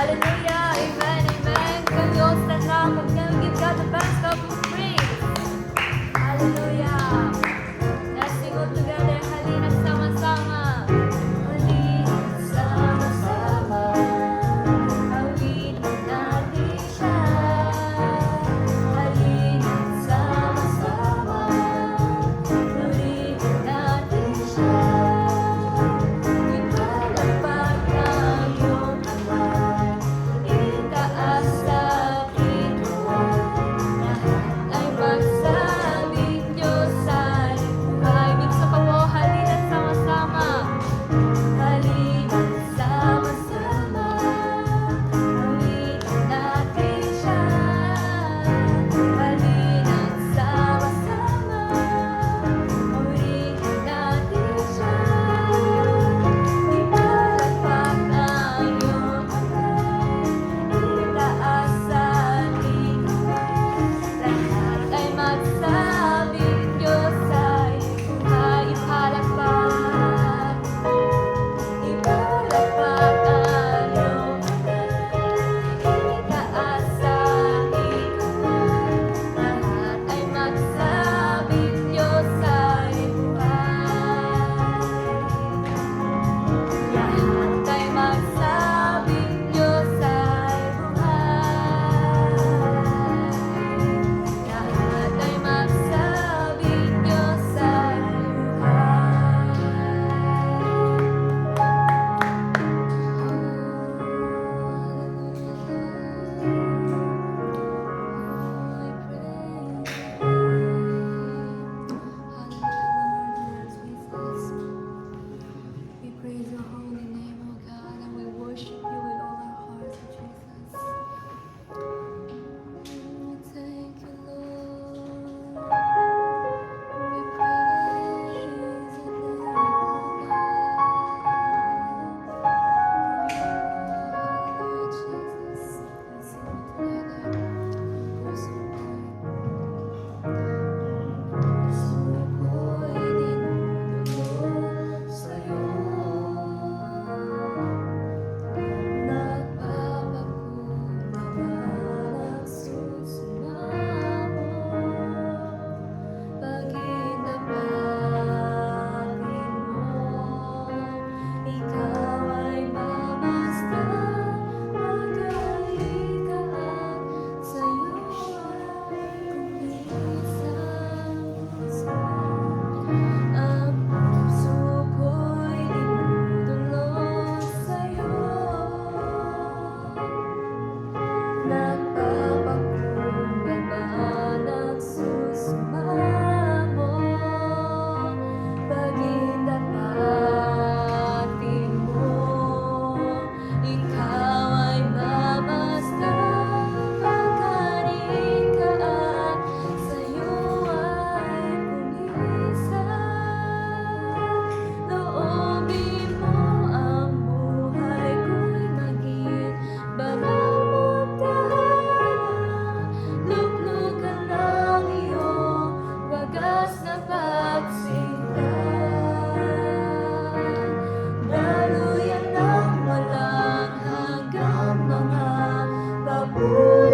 Hallelujah. Amen. Amen. Can we all stand up and can we give God the best of praise? Hallelujah. Let's sing all together. Halina sama-sama. Halina sama-sama. Awit natin siya. Halina sama-sama. Awit natin siya. Ipalapag ang iyong kamay. Itaas sa ituan. Lahat ay magsabing Diyos ay buhay. Bigsa pa po, halina't sama-sama. Halina't sama-sama. Awitin natin siya. Halina't sama-sama. Awitin natin siya. Ipalapag ang iyong kamay. Itaas sa ituan. Lahat ay magsabing Diyos ay buhay. Ipalapag. Ipalapag ang iyong kamay. Itaas sa ituan. Lahat ay magsabing Diyos ay buhay. Lahat ay magsabing Diyos ay buhay. Lahat ay magsabing Diyos ay We praise your holy name, O God, and we worship you with all our hearts, O Jesus. Thank you, Lord. We praise your name, O God. Jesus. Let's sing it together. Daluyan ng walang hanggang mga babuyan.